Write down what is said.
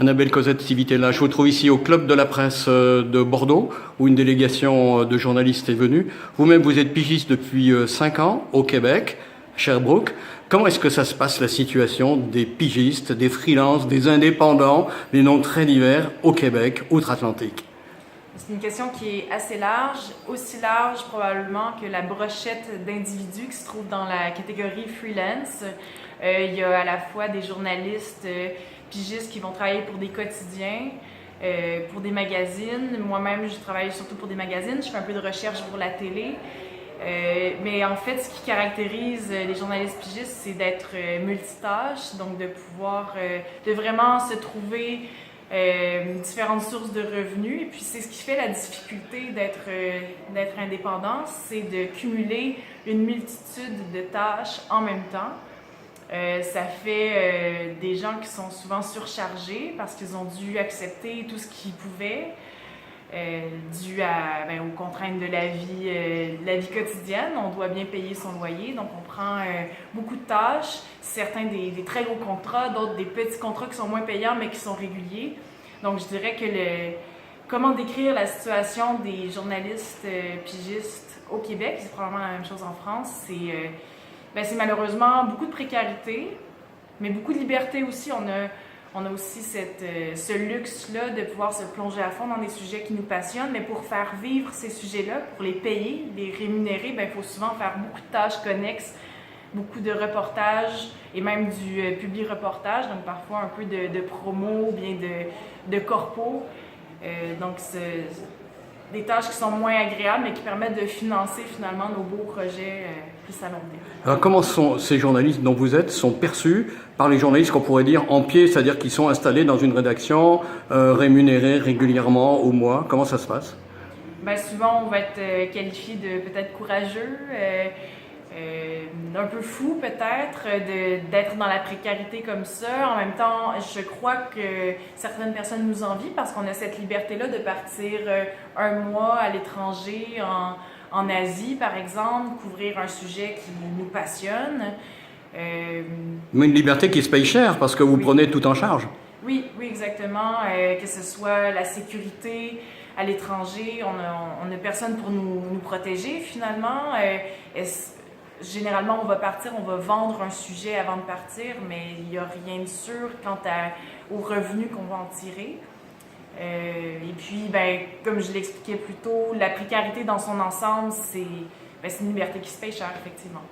Annabelle Cosette-Civitella, je vous trouve ici au Club de la Presse de Bordeaux, où une délégation de journalistes est venue. Vous-même, vous êtes pigiste depuis 5 ans au Québec, Sherbrooke. Comment est-ce que ça se passe, la situation des pigistes, des freelances, des indépendants, des noms très divers au Québec, outre-Atlantique? C'est une question qui est assez large, aussi large probablement que la brochette d'individus qui se trouvent dans la catégorie freelance. Il y a à la fois des journalistes pigistes qui vont travailler pour des quotidiens, pour des magazines. Moi-même, je travaille surtout pour des magazines, je fais un peu de recherche pour la télé. Mais en fait, ce qui caractérise les journalistes pigistes, c'est d'être multitâches, donc de pouvoir, de vraiment se trouver différentes sources de revenus. Et puis c'est ce qui fait la difficulté d'être indépendant, c'est de cumuler une multitude de tâches en même temps. Ça fait des gens qui sont souvent surchargés parce qu'ils ont dû accepter tout ce qu'ils pouvaient, dû aux contraintes de la vie quotidienne. On doit bien payer son loyer, donc on prend beaucoup de tâches, certains des très gros contrats, d'autres des petits contrats qui sont moins payants mais qui sont réguliers. Donc je dirais que comment décrire la situation des journalistes pigistes au Québec, c'est probablement la même chose en France, c'est malheureusement beaucoup de précarité, mais beaucoup de liberté aussi. On a aussi ce luxe-là de pouvoir se plonger à fond dans des sujets qui nous passionnent, mais pour faire vivre ces sujets-là, pour les payer, les rémunérer, il faut souvent faire beaucoup de tâches connexes, beaucoup de reportages et même du publi-reportage, donc parfois un peu de promo ou bien de corpo. Donc c'est des tâches qui sont moins agréables, mais qui permettent de financer finalement nos beaux projets plus à long terme. Alors comment ces journalistes dont vous êtes sont perçus par les journalistes qu'on pourrait dire en pied, c'est-à-dire qu'ils sont installés dans une rédaction, rémunérés régulièrement au mois? Comment ça se passe? Souvent, on va être qualifié de peut-être courageux, un peu fou peut-être, d'être dans la précarité comme ça. En même temps, je crois que certaines personnes nous envient parce qu'on a cette liberté-là de partir un mois à l'étranger, en Asie par exemple, couvrir un sujet qui nous passionne. Mais une liberté qui se paye cher parce que vous prenez tout en charge. Oui, exactement. Que ce soit la sécurité à l'étranger, on a personne pour nous protéger finalement. Généralement, on va partir, on va vendre un sujet avant de partir, mais il n'y a rien de sûr quant aux revenus qu'on va en tirer. Et puis, comme je l'expliquais plus tôt, la précarité dans son ensemble, c'est une liberté qui se paye cher, effectivement.